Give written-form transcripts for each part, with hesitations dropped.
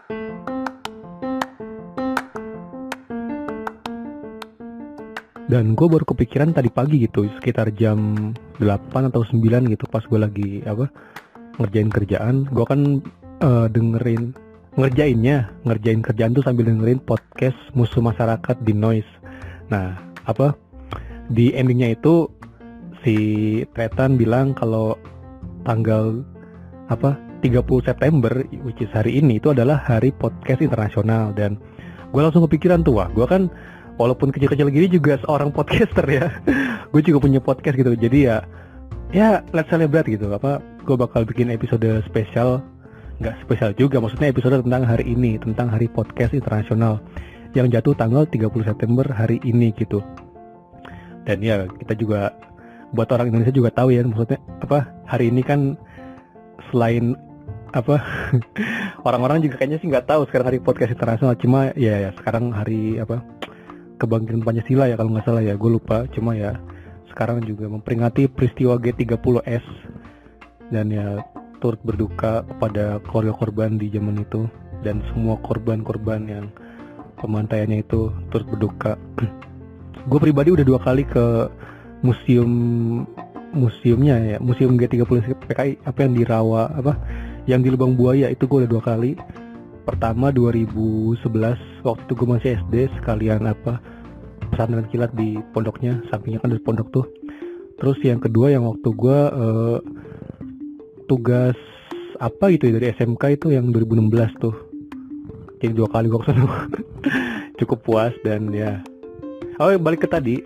Dan gue baru kepikiran tadi pagi gitu, sekitar jam 8 atau 9 gitu, pas gue lagi ngerjain kerjaan. Gue kan ngerjain kerjaan tuh sambil dengerin podcast Musuh Masyarakat di Noise. Nah, di endingnya itu si Tretan bilang kalau tanggal 30 September, which is hari ini, itu adalah hari podcast internasional. Dan gue langsung kepikiran tuh, wah gue kan walaupun kecil-kecil gini juga seorang podcaster ya. Gue juga punya podcast gitu, jadi ya let's celebrate gitu. Gue bakal bikin episode spesial, nggak spesial juga, maksudnya episode tentang hari ini, tentang hari podcast internasional yang jatuh tanggal 30 September hari ini gitu. Dan ya kita juga, buat orang Indonesia juga tahu ya, maksudnya hari ini kan selain orang-orang juga kayaknya sih nggak tahu sekarang hari podcast internasional. Cuma ya sekarang hari kebangkitan Pancasila ya kalau nggak salah ya, gue lupa. Cuma ya sekarang juga memperingati peristiwa G30S, dan ya turut berduka kepada keluarga korban di zaman itu, dan semua korban-korban yang pemantaiannya itu turut berduka. Gue pribadi udah 2 kali ke museumnya ya, museum G30 PKI yang di Rawa, yang di Lubang Buaya, itu gue udah 2 kali. Pertama 2011, waktu itu gue masih SD, sekalian pesantren kilat di pondoknya, sampingnya kan ada pondok tuh. Terus yang kedua yang waktu gue tugas gitu dari SMK, itu yang 2016 tuh. Jadi 2 kali gue kesana. Cukup puas. Dan ya balik ke tadi,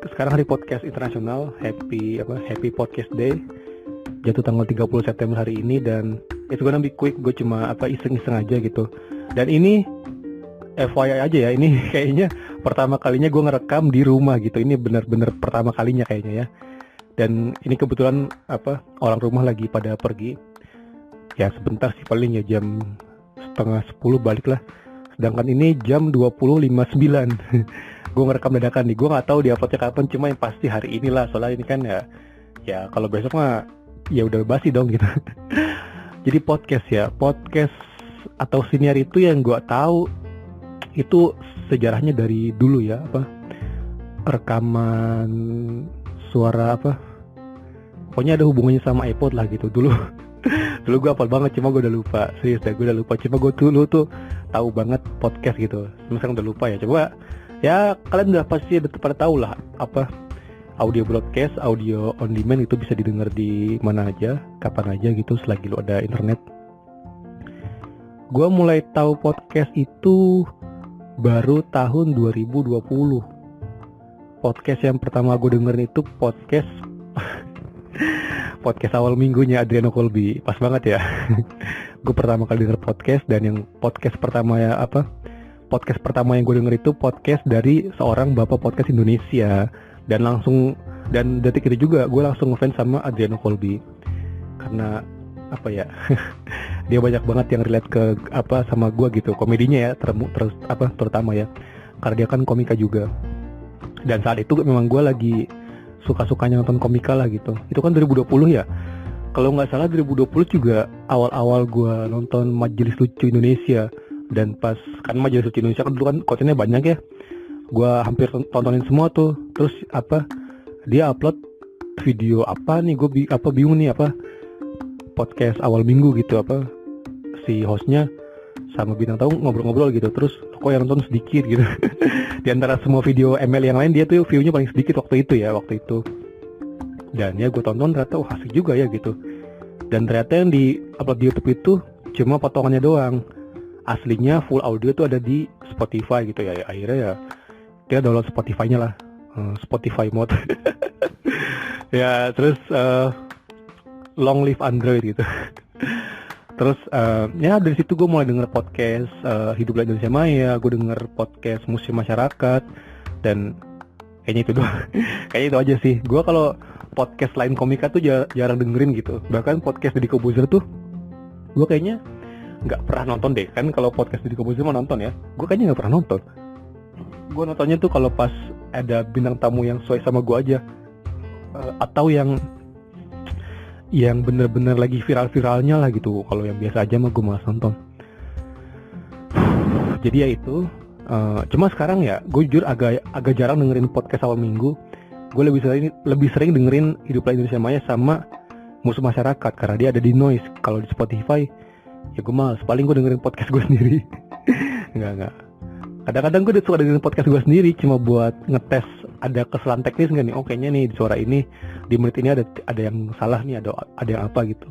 sekarang hari podcast internasional, happy podcast day, jatuh tanggal 30 September hari ini. Dan it's gonna be quick, gue cuma iseng-iseng aja gitu. Dan ini FYI aja ya, ini kayaknya pertama kalinya gue ngerekam di rumah gitu. Ini benar-benar pertama kalinya kayaknya ya. Dan ini kebetulan orang rumah lagi pada pergi. Ya sebentar sih, paling ya jam 9:30 balik lah. Sedangkan ini jam 20.59. Gue ngerekam dadakan nih. Gue nggak tahu di uploadnya kapan, cuma yang pasti hari inilah. Soalnya ini kan ya kalau besok mah ya udah basi dong gitu. Jadi podcast atau siniar itu yang gue tahu itu sejarahnya dari dulu ya, rekaman suara pokoknya ada hubungannya sama iPod lah gitu dulu. Dulu gue hafal banget, cuma gue udah lupa. Serius deh, gue udah lupa. Cuma gue dulu tuh tahu banget podcast gitu. Cuma sekarang udah lupa ya. Coba ya kalian udah pasti pada tahu lah audio broadcast, audio on demand itu bisa didengar di mana aja, kapan aja gitu, selagi lo ada internet. Gue mulai tahu podcast itu baru tahun 2020. Podcast yang pertama gue dengerin itu podcast awal minggunya Adriano Colby. Pas banget ya. Gue pertama kali denger podcast, dan yang podcast pertama yang gue denger itu podcast dari seorang bapak podcast Indonesia. Dan detik itu juga gue langsung ngefans sama Adriano Colby, karena dia banyak banget yang relate ke sama gue gitu, komedinya ya terutama ya, karena dia kan komika juga. Dan saat itu memang gue lagi suka-sukanya nonton komika lah gitu. Itu kan 2020 ya, kalau nggak salah 2020 juga awal-awal gue nonton Majelis Lucu Indonesia. Dan pas kan Majelis Lucu Indonesia kan dulu kan kontennya banyak ya, gue hampir tontonin semua tuh. Terus dia upload video nih, gue bingung nih, podcast awal minggu gitu, si hostnya sama bintang tamu ngobrol-ngobrol gitu. Terus kok yang nonton sedikit gitu. Di antara semua video ML yang lain, dia tuh view-nya paling sedikit waktu itu. Dan ya gue tonton, ternyata asik juga ya gitu. Dan ternyata yang di upload di YouTube itu cuma potongannya doang. Aslinya full audio tuh ada di Spotify gitu ya. Akhirnya ya kita download Spotify-nya lah, Spotify mode. Ya terus long live Android gitu. Terus ya dari situ gue mulai denger podcast Hiduplah Indonesia Maya, gue denger podcast Museum Masyarakat, dan kayaknya itu doang. Kayaknya itu aja sih. Gue kalau podcast lain komika tuh jarang dengerin gitu. Bahkan podcast Deddy Corbuzier tuh gue kayaknya nggak pernah nonton deh. Kan kalau podcast Deddy Corbuzier mah nonton ya, gue kayaknya nggak pernah nonton. Gue nontonnya tuh kalau pas ada bintang tamu yang sesuai sama gue aja, atau yang yang bener-bener lagi viral-viralnya lah gitu. Kalau yang biasa aja mah gue malas nonton. Jadi ya itu. Cuma sekarang ya, gue jujur agak jarang dengerin podcast awal minggu. Gue lebih sering dengerin Hiduplah Indonesia Maya sama Musuh Masyarakat karena dia ada di Noise. Kalau di Spotify, ya gue males. Paling gue dengerin podcast gue sendiri. Enggak. Kadang-kadang gue suka dengerin podcast gue sendiri cuma buat ngetes ada kesalahan teknis nggak nih. Oh kayaknya nih di suara ini di menit ini ada yang salah nih, ada yang apa gitu.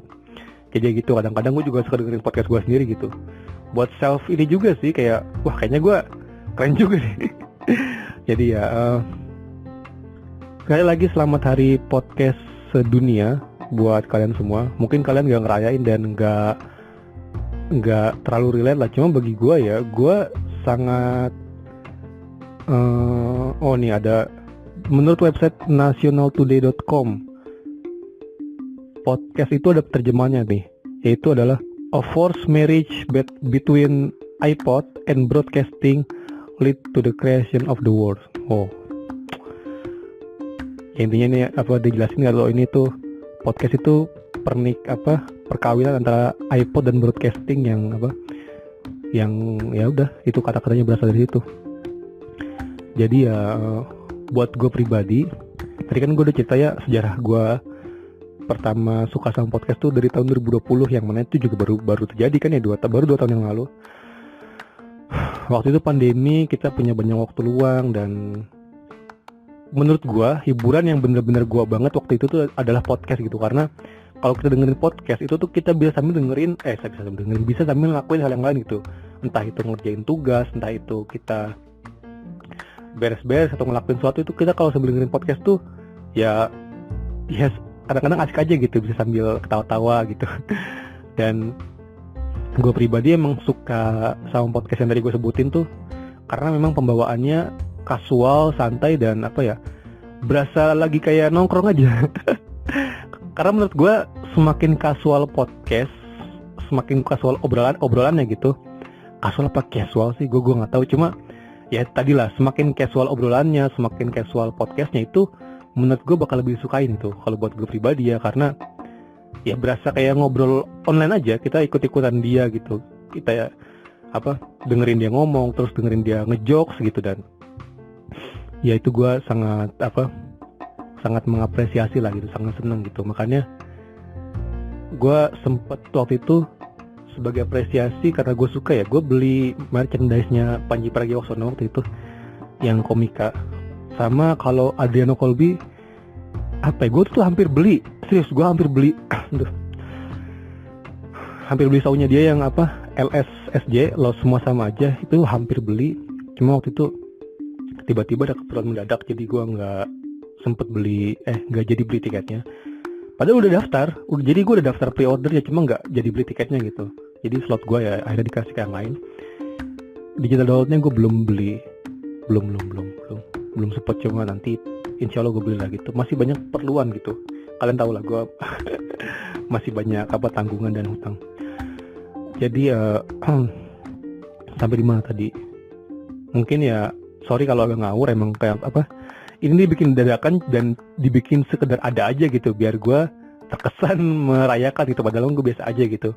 Kayak gitu. Kadang-kadang gue juga suka dengerin podcast gue sendiri gitu. Buat self ini juga sih, kayak wah kayaknya gue keren juga nih. Jadi ya sekali lagi selamat hari podcast sedunia buat kalian semua. Mungkin kalian gak ngerayain dan gak terlalu relate lah. Cuma bagi gue ya, gue sangat oh nih ada, menurut website nationaltoday.com, podcast itu ada terjemahannya nih, yaitu adalah a forced marriage between iPod and broadcasting lead to the creation of the world. Oh, ya, intinya ini dijelasin kalau ini tuh podcast itu perkawinan antara iPod dan broadcasting yang ya udah, itu kata-katanya berasal dari situ. Jadi ya buat gue pribadi, tadi kan gue udah cerita ya sejarah gue pertama suka sama podcast tuh dari tahun 2020, yang mana itu juga baru terjadi kan ya, baru 2 tahun yang lalu. Waktu itu pandemi, kita punya banyak waktu luang, dan menurut gue hiburan yang bener-bener gue banget waktu itu tuh adalah podcast gitu. Karena kalau kita dengerin podcast itu tuh kita bisa sambil dengerin, bisa sambil ngelakuin hal yang lain gitu. Entah itu ngerjain tugas, entah itu kita beres-beres atau ngelakuin sesuatu, itu kita kalau sambil dengerin podcast tuh ya kadang-kadang asik aja gitu, bisa sambil ketawa-tawa gitu. Dan gue pribadi emang suka sama podcast yang tadi gue sebutin tuh karena memang pembawaannya kasual, santai, dan berasa lagi kayak nongkrong aja. Karena menurut gue semakin kasual podcast, semakin kasual obrolannya gitu. Kasual apa casual sih, gue nggak tahu. Cuma ya tadilah, semakin casual obrolannya, semakin casual podcastnya, itu menurut gue bakal lebih disukain itu kalau buat gue pribadi ya. Karena ya berasa kayak ngobrol online aja, kita ikut-ikutan dia gitu. Kita ya dengerin dia ngomong, terus dengerin dia ngejokes gitu. Dan ya itu gue sangat mengapresiasi lah gitu, sangat seneng gitu. Makanya gue sempet waktu itu sebagai apresiasi, karena gue suka ya, gue beli merchandise-nya Panji Pragiwaksono waktu itu yang komika. Sama kalau Adriano Colby, gue tuh hampir beli, serius gue hampir beli hampir beli saunya dia yang LSSJ, lo semua sama aja, itu hampir beli. Cuma waktu itu tiba-tiba ada keperluan mendadak, jadi gue nggak jadi beli tiketnya. Padahal udah daftar, jadi gue udah daftar pre-order ya, cuma nggak jadi beli tiketnya gitu. Jadi slot gue ya akhirnya dikasih ke yang lain. Digital downloadnya gue belum beli, belum sempet, cuma nanti insya Allah gue beli lah gitu. Masih banyak keperluan gitu, kalian tau lah gue masih banyak tanggungan dan hutang. Jadi sampai di mana tadi? Mungkin ya sorry kalau agak ngawur, emang kayak ini dibikin dadakan dan dibikin sekedar ada aja gitu, biar gue terkesan merayakan gitu, padahal gue biasa aja gitu.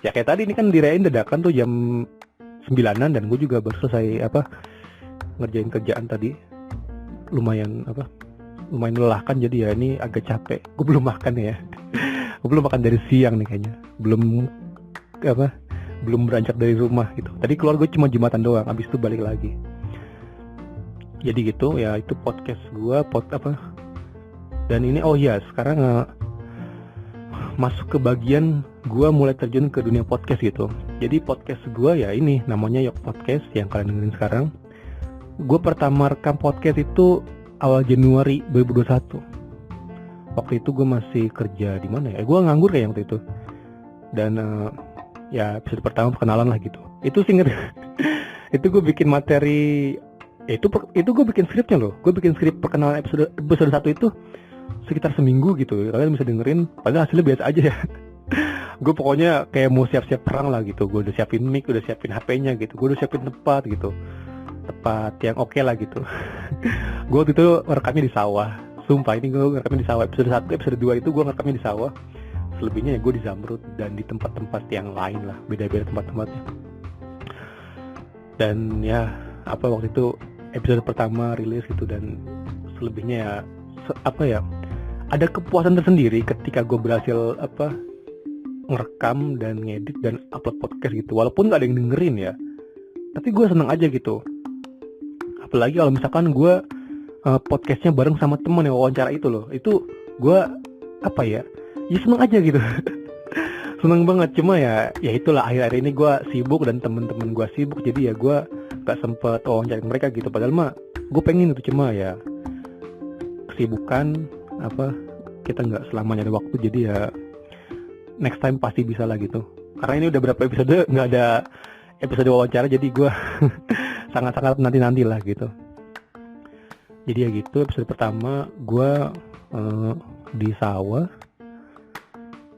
Ya kayak tadi ini kan dirayain dadakan tuh jam 9-an, dan gue juga baru selesai ngerjain kerjaan tadi, lumayan melelahkan. Jadi ya ini agak capek, gue belum makan ya. Gue belum makan dari siang nih kayaknya, belum beranjak dari rumah gitu. Tadi keluar gue cuma Jumatan doang, abis itu balik lagi. Jadi gitu ya, itu podcast gue dan ini sekarang masuk ke bagian gue mulai terjun ke dunia podcast gitu. Jadi podcast gue ya ini namanya Yok Podcast yang kalian dengerin sekarang. Gue pertama rekam podcast itu awal Januari 2021. Waktu itu gue masih kerja di mana ya? Gue nganggur kayak waktu itu. Dan ya episode pertama perkenalan lah gitu. Itu inget itu gue bikin materi. Itu gue bikin skripnya loh. Gue bikin skrip perkenalan episode 1 itu sekitar seminggu gitu. Kalian bisa dengerin, padahal hasilnya biasa aja ya. Gue pokoknya kayak mau siap-siap perang lah gitu. Gue udah siapin mic, udah siapin HP-nya gitu. Gue udah siapin tempat gitu. Tempat yang oke lah gitu. Gue waktu itu rekamnya di sawah. Sumpah, ini gue ngerekamnya di sawah. Episode 1, episode 2 itu gue ngerekamnya di sawah. selebihnya ya gue di Zamrud dan di tempat-tempat yang lain lah, beda-beda tempat-tempatnya. Dan ya waktu itu episode pertama rilis gitu, dan selebihnya ya ada kepuasan tersendiri ketika gue berhasil ngerekam dan ngedit dan upload podcast gitu, walaupun nggak ada yang dengerin ya, tapi gue seneng aja gitu. Apalagi kalau misalkan gue podcastnya bareng sama temen yang wawancara itu loh, itu gue ya seneng aja gitu. Seneng banget. Cuma ya itulah, akhir-akhir ini gue sibuk dan temen-temen gue sibuk, jadi ya gue gak sempet wawancara mereka gitu. Padahal mah gue pengen itu, cuma ya kesibukan kita nggak selamanya ada waktu, jadi ya next time pasti bisa lah gitu. Karena ini udah berapa episode nggak ada episode wawancara, jadi gue sangat-sangat nanti lah gitu. Jadi ya gitu, episode pertama gue di sawah.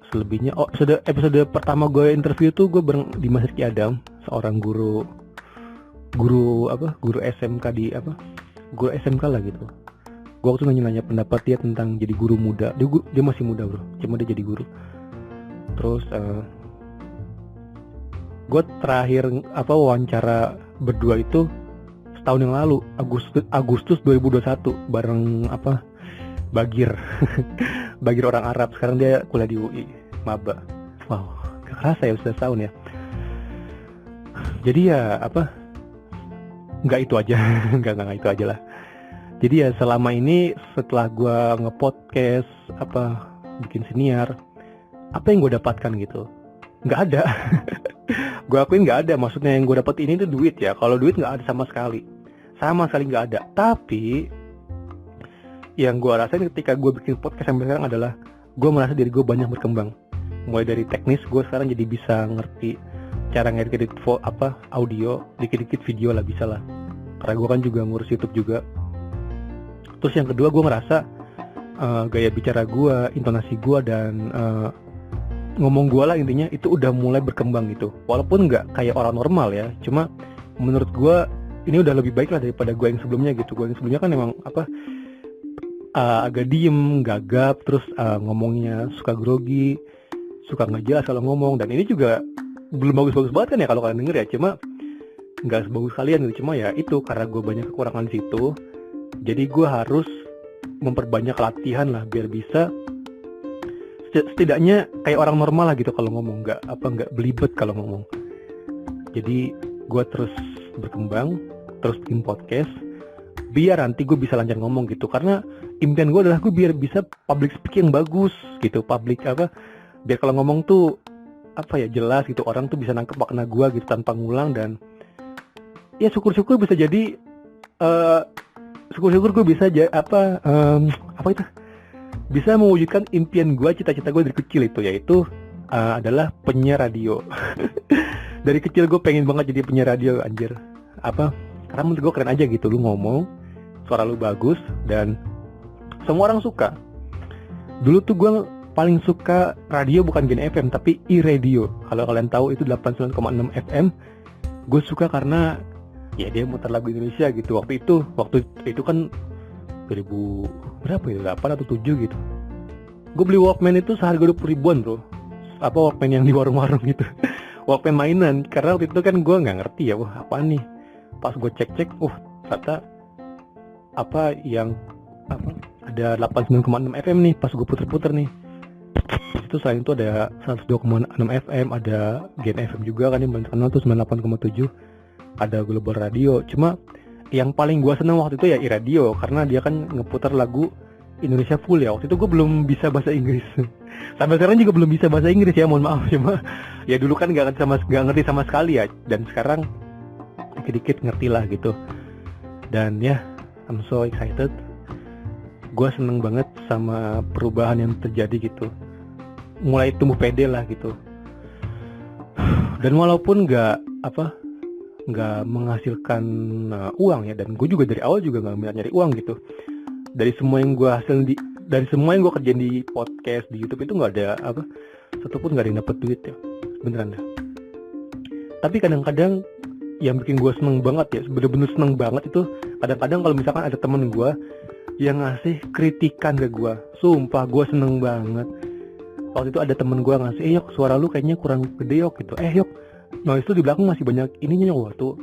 Selebihnya episode pertama gue interview tuh gue bareng Dimas Rizky Adam, seorang guru SMK guru SMK lah gitu. Gue waktu nanya pendapat dia tentang jadi guru muda. Dia masih muda bro, cuma dia jadi guru. Terus gue terakhir wawancara berdua itu setahun yang lalu, Agustus 2021 bareng Bagir. Bagir orang Arab, sekarang dia kuliah di UI, maba. Wow, gak kerasa ya sudah setahun ya. Jadi ya nggak itu aja. nggak itu aja lah. Jadi ya selama ini setelah gue nge-podcast bikin siniar, apa yang gue dapatkan gitu? Nggak ada. Gue akuin nggak ada. Maksudnya yang gue dapat ini tuh duit ya. Kalau duit nggak ada sama sekali nggak ada. Tapi yang gue rasain ketika gue bikin podcast sampai sekarang adalah gue merasa diri gue banyak berkembang. Mulai dari teknis, gue sekarang jadi bisa ngerti cara ngedit audio, dikit-dikit video lah bisa lah. Karena gue kan juga ngurus YouTube juga. Terus yang kedua, gue ngerasa gaya bicara gue, intonasi gue, dan ngomong gue lah intinya itu udah mulai berkembang gitu. Walaupun nggak kayak orang normal ya, cuma menurut gue ini udah lebih baik lah daripada gue yang sebelumnya gitu. Gue yang sebelumnya kan emang agak diem, gagap, terus ngomongnya suka grogi, suka nggak jelas kalau ngomong. Dan ini juga belum bagus-bagus banget kan ya kalau kalian denger ya, cuma nggak sebagus kalian gitu. Cuma ya itu karena gue banyak kekurangan di situ, jadi gue harus memperbanyak latihan lah biar bisa setidaknya kayak orang normal lah gitu kalau ngomong, nggak belibet kalau ngomong. Jadi gue terus berkembang, terus bikin podcast biar nanti gue bisa lancar ngomong gitu. Karena impian gue adalah gue biar bisa public speaking yang bagus gitu, biar kalau ngomong tuh jelas gitu, orang tuh bisa nangkep makna gue gitu tanpa ngulang. Dan ya syukur-syukur bisa jadi syukur-syukur gue bisa bisa mewujudkan impian gue, cita-cita gue dari kecil itu, yaitu adalah penyiar radio. Dari kecil gue pengen banget jadi penyiar radio, anjir. Karena menurut gue keren aja gitu, lu ngomong, suara lu bagus, dan semua orang suka. Dulu tuh gue paling suka radio bukan Gen FM, tapi iRadio. Kalau kalian tahu itu 89,6 FM. Gue suka karena ya dia muter lagu Indonesia gitu. Waktu itu kan 2000 berapa ya, 8 atau 7 gitu. Gue beli Walkman itu seharga 20 ribuan bro. Walkman yang di warung-warung gitu. Walkman mainan. Karena waktu itu kan gue gak ngerti ya, wah apaan nih. Pas gue cek-cek, ternyata ada 89,6 FM nih. Pas gue puter-puter nih, itu selain itu ada 102,6 FM, ada Gen FM juga kan yang banyak kenal tuh 98,7, ada Global Radio. Cuma yang paling gue seneng waktu itu ya iRadio, karena dia kan ngeputar lagu Indonesia full ya. Waktu itu gue belum bisa bahasa Inggris. Sampai sekarang juga belum bisa bahasa Inggris ya, mohon maaf. Cuma ya dulu kan gak ngerti sama sekali ya, dan sekarang dikit-dikit ngerti lah gitu. Dan ya, I'm so excited. Gue seneng banget sama perubahan yang terjadi gitu. Mulai tumbuh pede lah gitu. Dan walaupun nggak menghasilkan uang ya, dan gue juga dari awal juga nggak minat nyari uang gitu. Dari semua yang gue kerjain di podcast, di YouTube itu nggak ada satupun nggak ada yang dapet duit ya, beneran dah. Tapi kadang-kadang yang bikin gue seneng banget ya, bener-bener seneng banget itu kadang-kadang kalau misalkan ada temen gue yang ngasih kritikan ke gue, sumpah gue seneng banget. waktu itu ada temen gue ngasih, Yok suara lu kayaknya kurang gede Yok gitu. Yok noise tuh di belakang masih banyak ininya Yok tuh.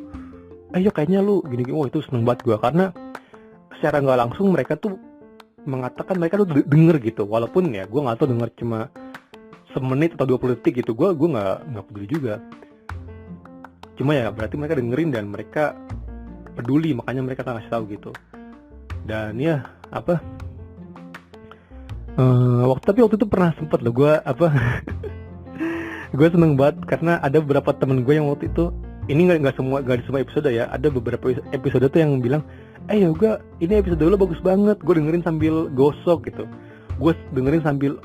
Yok kayaknya lu gini-gini. Itu seneng banget gue karena secara nggak langsung mereka tuh mengatakan mereka tuh denger gitu. Walaupun ya gue nggak tahu denger cuma semenit atau 20 detik gitu. Gue nggak peduli juga. Cuma ya berarti mereka dengerin dan mereka peduli, makanya mereka ngasih tahu gitu. Dan ya tapi waktu itu pernah sempet loh gue gue seneng banget karena ada beberapa temen gue yang waktu itu, ini nggak di semua episode ya, ada beberapa episode tuh yang bilang, yoga ini episode lo bagus banget, gue dengerin sambil gosok gitu, gue dengerin sambil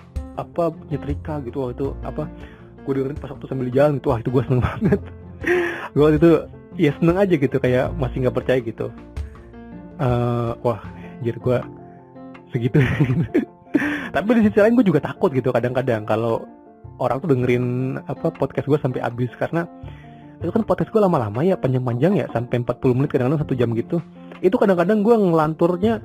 nyetrika gitu, waktu itu gue dengerin pas waktu sambil jalan gitu. Wah itu gue seneng banget. Gue waktu itu ya seneng aja gitu, kayak masih nggak percaya gitu. Wah anjir gue segitu. Tapi di sisi lain gue juga takut gitu kadang-kadang kalau orang tuh dengerin podcast gue sampai habis, karena itu kan podcast gue lama-lama ya, panjang-panjang ya, sampai 40 menit, kadang-kadang 1 jam gitu. Itu kadang-kadang gue ngelanturnya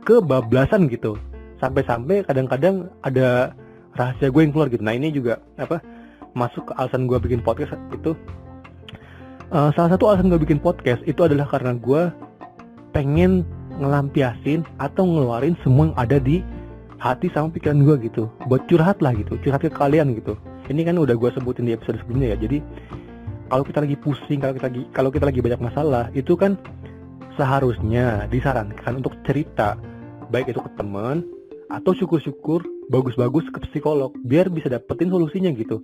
kebablasan gitu, sampai kadang-kadang ada rahasia gue yang keluar gitu. Nah ini juga masuk ke alasan gue bikin podcast itu. Salah satu alasan gue bikin podcast itu adalah karena gue pengen ngelampiasin atau ngeluarin semua yang ada di hati sama pikiran gue gitu, buat curhat lah gitu, curhat ke kalian gitu. Ini kan udah gue sebutin di episode sebelumnya ya. Jadi kalau kita lagi pusing, kalau kita lagi banyak masalah, itu kan seharusnya disarankan untuk cerita, baik itu ke teman atau syukur-syukur bagus-bagus ke psikolog, biar bisa dapetin solusinya gitu.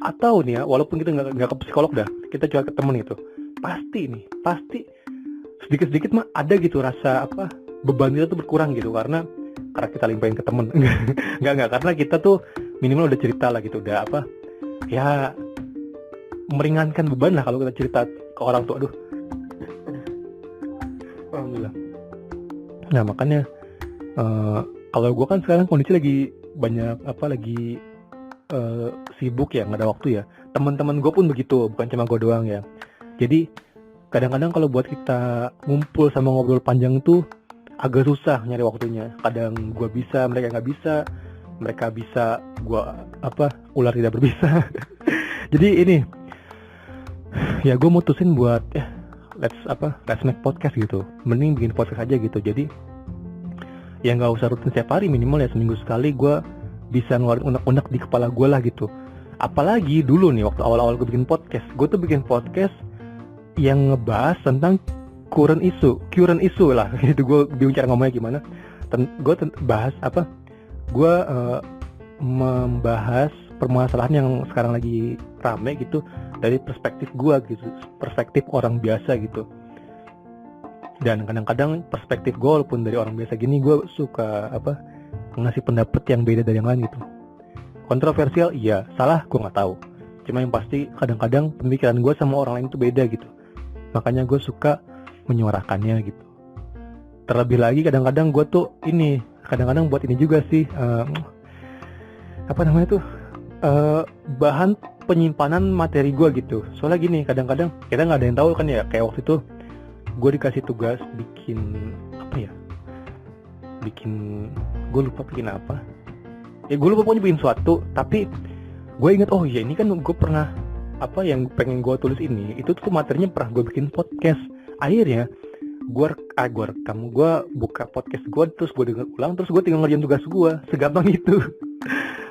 Atau nih ya, walaupun kita nggak ke psikolog dah, kita curhat ke teman gitu, pasti sedikit-sedikit mah ada gitu rasa beban kita tuh berkurang gitu, karena kita limpahin ke temen. nggak karena kita tuh minimal udah cerita lah gitu, udah ya meringankan beban lah kalau kita cerita ke orang tua. Alhamdulillah. Nah makanya kalau gue kan sekarang kondisi lagi banyak lagi sibuk ya, nggak ada waktu ya. Teman-teman gue pun begitu, bukan cuma gue doang ya. Jadi kadang-kadang kalau buat kita ngumpul sama ngobrol panjang tuh agak susah nyari waktunya. Kadang gue bisa, mereka nggak bisa. Mereka bisa, gue ular tidak berbisa. Jadi ini ya gue mutusin buat let's make podcast gitu. Mending bikin podcast aja gitu. Jadi ya nggak usah rutin setiap hari, minimal ya seminggu sekali gue bisa ngeluarin unek-unek di kepala gue lah gitu. Apalagi dulu nih waktu awal-awal gue bikin podcast, gue tuh bikin podcast yang ngebahas tentang current issue lah gitu. Gue bingung cara ngomongnya gimana. Gue bahas gue membahas permasalahan yang sekarang lagi rame gitu dari perspektif gue gitu, perspektif orang biasa gitu. Dan kadang-kadang perspektif gue walaupun dari orang biasa gini, gue suka ngasih pendapat yang beda dari yang lain gitu. Kontroversial iya, salah gue nggak tahu. Cuma yang pasti kadang-kadang pemikiran gue sama orang lain itu beda gitu. Makanya gue suka menyuarakannya gitu. Terlebih lagi kadang-kadang gue tuh kadang-kadang buat ini juga sih, bahan penyimpanan materi gue gitu. Soalnya gini, kadang-kadang kita nggak ada yang tahu kan ya, kayak waktu itu gue dikasih tugas bikin gue lupa bikin apa ya, gue lupa pokoknya bikin suatu. Tapi gue inget, oh iya ini kan gue pernah yang pengen gue tulis ini, itu tuh materinya pernah gue bikin podcast. Akhirnya gue buka podcast gue, terus gue denger ulang, terus gue tinggal ngerjain tugas gue, segampang itu.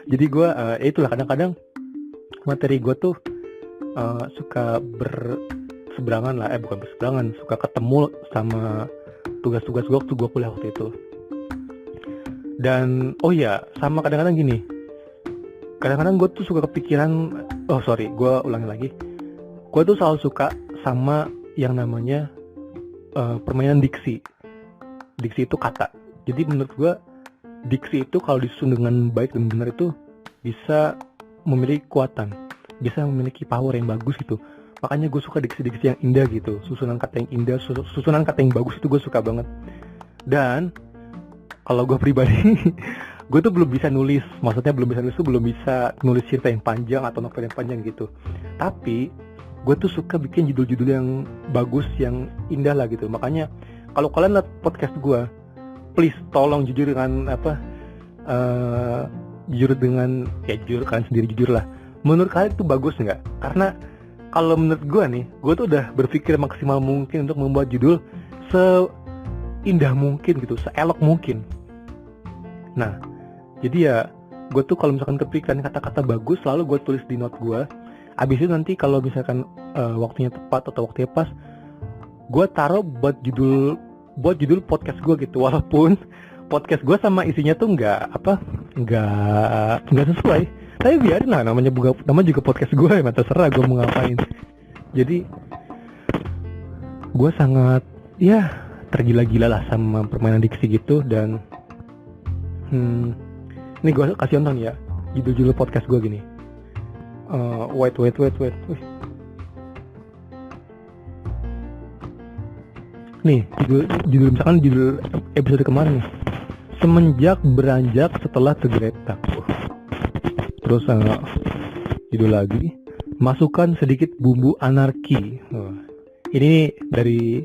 Jadi gue itulah kadang-kadang materi gue tuh suka berseberangan lah, bukan berseberangan, suka ketemu sama tugas-tugas gue waktu gue kuliah waktu itu. Dan sama kadang-kadang gini, kadang-kadang gue tuh suka kepikiran, gue ulangi lagi, gue tuh selalu suka sama yang namanya permainan diksi itu kata. Jadi menurut gue diksi itu kalau disusun dengan baik dan benar itu bisa memiliki kekuatan, bisa memiliki power yang bagus gitu. Makanya gue suka diksi-diksi yang indah gitu, susunan kata yang indah, susunan kata yang bagus itu gue suka banget. Dan kalau gue pribadi gue tuh belum bisa nulis cerita yang panjang atau novel yang panjang gitu. Tapi gue tuh suka bikin judul-judul yang bagus, yang indah lah gitu. Makanya kalau kalian lihat podcast gue, please tolong jujur dengan jujur dengan ya jujur kalian sendiri jujur lah. Menurut kalian itu bagus nggak? Karena kalau menurut gue nih, gue tuh udah berpikir maksimal mungkin untuk membuat judul seindah mungkin gitu, seelok mungkin. Nah, jadi ya gue tuh kalau misalkan kepikiran kata-kata bagus, selalu gue tulis di note gue. Abis itu nanti kalau misalkan waktunya tepat atau waktunya pas, gue taruh buat judul podcast gue gitu. Walaupun podcast gue sama isinya tuh nggak sesuai, tapi biarin lah, nama juga podcast gue ya, terserah gue mau ngapain. Jadi gue sangat ya tergila-gila lah sama permainan diksi gitu. Dan ini gue kasih contoh nih ya, judul podcast gue gini. Wait. Nih judul misalkan judul episode kemarin nih, semenjak beranjak setelah tergeletak. Terus judul lagi, masukkan sedikit bumbu anarki. Ini dari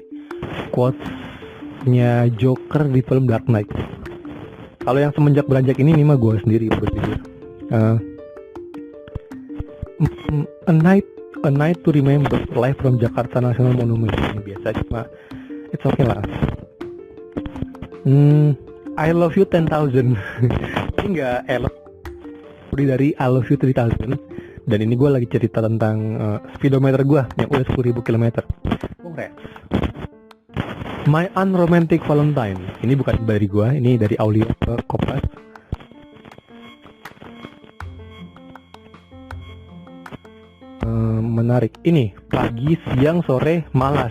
quotes-nya Joker di film Dark Knight. Kalau yang semenjak beranjak ini mah gue sendiri berjudul A Night to Remember, live from Jakarta National Monument. Ini biasa cuma it's okay lah. I love you 10,000. Ini nggak elok dari I love you 3,000. Dan ini gue lagi cerita tentang speedometer gue yang udah 10,000 km. Congrats. My Unromantic Valentine. Ini bukan dari gue, ini dari Aulia Kopas. Menarik. Ini pagi, siang, sore, malam.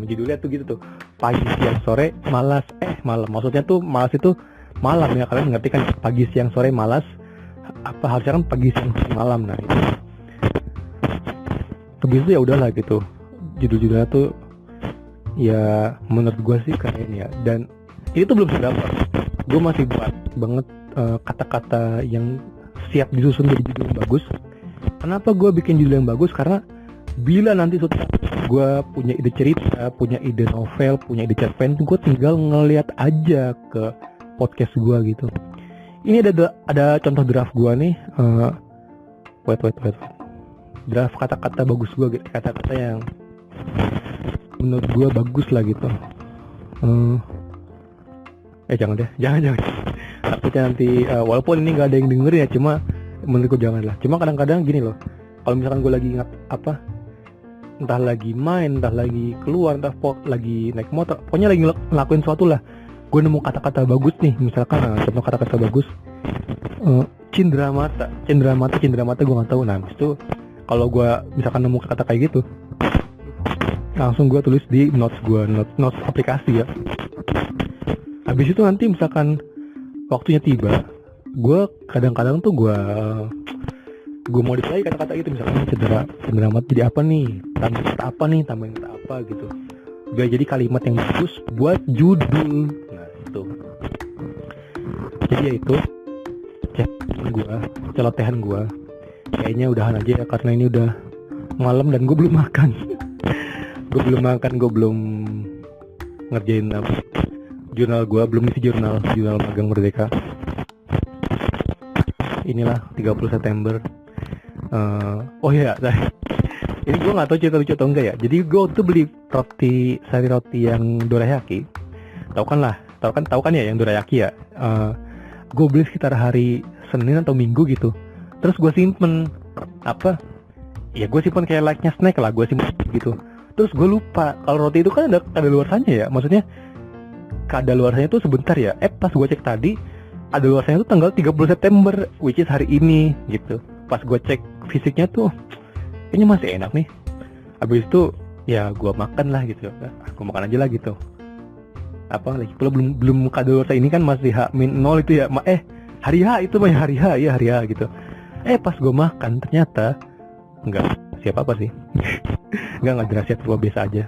Judulnya tuh gitu tuh. Pagi, siang, sore, malas, malam. Maksudnya tuh malas itu malam ya, kalian ngerti kan? Pagi, siang, sore, malas. Apa harusnya kan pagi, siang, sore, malam. Nah itu. Begitu ya udahlah gitu. Judul-judulnya tuh ya menurut gue sih keren ya. Dan ini tuh belum seberapa. Gue masih buat banget kata-kata yang siap disusun jadi judul yang bagus. Kenapa gue bikin judul yang bagus? Karena bila nanti suatu gue punya ide cerita, punya ide novel, punya ide cerpen, gue tinggal ngeliat aja ke podcast gue gitu. Ini ada contoh draft gue nih. Wait. Draft kata-kata bagus gue gitu. Kata-kata yang menurut gue bagus lah gitu. Jangan deh. Takutnya nanti walaupun ini gak ada yang dengerin ya, cuma menurutku jangan lah. Cuma kadang-kadang gini loh, kalau misalkan gue lagi entah lagi main, entah lagi keluar, entah lagi naik motor, pokoknya lagi ngelakuin sesuatu lah, gue nemu kata-kata bagus nih. Misalkan contoh kata-kata bagus, cindera mata gue nggak tahu. Nah itu kalau gue misalkan nemu kata kayak gitu, langsung gue tulis di notes gue, notes aplikasi ya. Habis itu nanti misalkan waktunya tiba, gue kadang-kadang tuh gue modify kata-kata gitu. Misalkan cendera mata jadi apa nih, tambahin kata apa gitu, biar jadi kalimat yang bagus buat judul. Nah itu jadi ya itu celotehan gue kayaknya udahan aja ya, karena ini udah malam dan gue belum makan. gue belum ngerjain jurnal gue, belum isi jurnal magang Merdeka. Inilah 30 September. Oh iya, ini gue nggak tahu cerita lucu atau enggak ya. Jadi gue tuh beli sari roti yang dorayaki. Tahu kan ya yang dorayaki ya. Gue beli sekitar hari Senin atau Minggu gitu. Terus gue simpen gue simpen kayak like-nya snack lah, gue simpen gitu. Terus gue lupa kalau roti itu kan ada kadaluarsanya ya. Maksudnya kadaluarsanya tuh sebentar ya. Pas gue cek tadi, ada luarsanya tuh tanggal 30 September, which is hari ini gitu. Pas gue cek fisiknya tuh kayaknya masih enak nih. Habis itu ya gue makan lah gitu. Gue makan aja lah gitu. Lagi pula belum kadaluarsa ini kan masih H-0 itu ya. Hari H itu mah hari H gitu. Pas gue makan ternyata enggak siapa apa sih. enggak dirahasiat, gue biasa aja.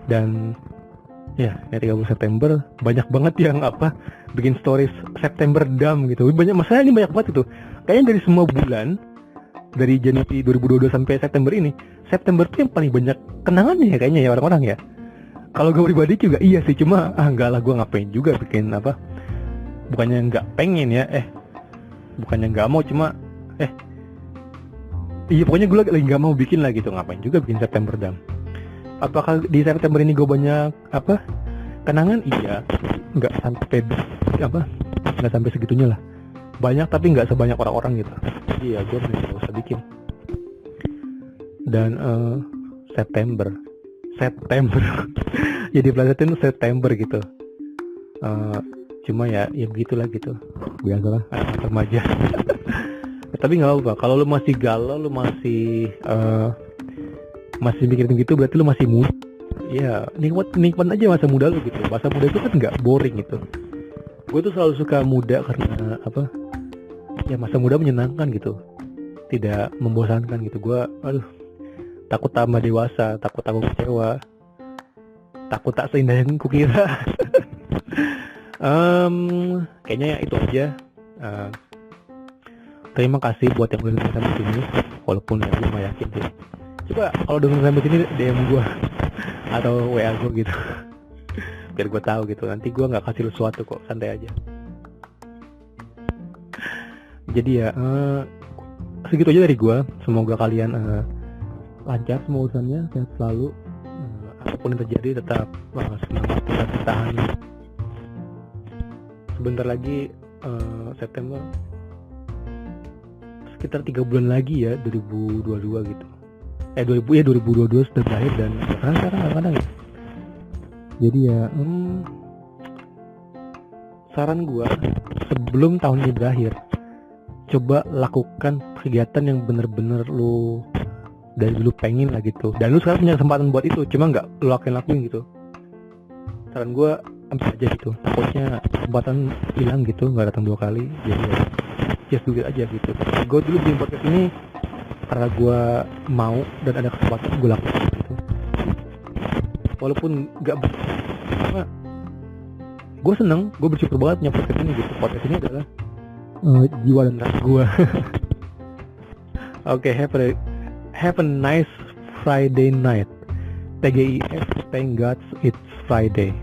Dan ya, 30 September banyak banget yang bikin stories September Dam gitu. Masalah ini banyak banget itu. Kayaknya dari semua bulan, dari Januari 2022 sampai September ini, September tuh yang paling banyak kenangannya ya kayaknya ya orang-orang ya. Kalau gue pribadi juga iya sih, cuma enggak lah, gue ngapain juga bikin bukannya enggak pengen ya. bukannya nggak mau, cuma iya pokoknya gue lagi nggak mau bikin lah gitu. Ngapain juga bikin September Dam? Apakah di September ini gue banyak kenangan? Iya, nggak sampai nggak sampai segitunya lah. Banyak tapi nggak sebanyak orang-orang gitu. Iya, gue nggak usah bikin. Dan September jadi pelajaran September gitu. Cuma ya begitulah gitu, biasalah anak remaja. Tapi nggak apa-apa, kalau lu masih galau, lu masih mikirin gitu, berarti lu masih muda. Ya nikmat aja masa muda lu gitu. Masa muda itu kan nggak boring gitu. Gue tuh selalu suka muda karena ya masa muda menyenangkan gitu, tidak membosankan gitu. Gue takut tambah dewasa, takut aku kecewa, takut tak seindah yang kukira. Kayaknya itu aja. Terima kasih buat yang udah dengerin sampai sini, walaupun ya gue gak yakin sih. Coba kalau dengerin sampai sini DM gue atau WA gue gitu, biar gue tahu gitu. Nanti gue nggak kasih lu sesuatu kok, santai aja. Jadi ya segitu aja dari gue. Semoga kalian lancar semua urusannya, sehat selalu. Apapun yang terjadi tetap semangat, tetap bertahan. Sebentar lagi September, sekitar 3 bulan lagi ya, 2022 gitu. 2022 sudah berakhir dan sekarang kadang-kadang ya. Jadi ya saran gue, sebelum tahun ini berakhir, coba lakukan kegiatan yang bener-bener lu dari dulu pengen lah gitu. Dan lu sekarang punya kesempatan buat itu, cuma nggak lu lakuin gitu. Saran gue, ambil aja gitu. Takutnya kesempatan hilang gitu, nggak datang 2 kali. Jadi ya just do it aja gitu. Gue dulu bikin podcast ini karena gue mau dan ada kesempatan, gue lakukan gitu. Walaupun nggak gue seneng, gue bersyukur banget punya podcast ini gitu. Podcast ini adalah jiwa dan rasa gue. Oke, have a nice Friday night. TGIF, thank God it's Friday.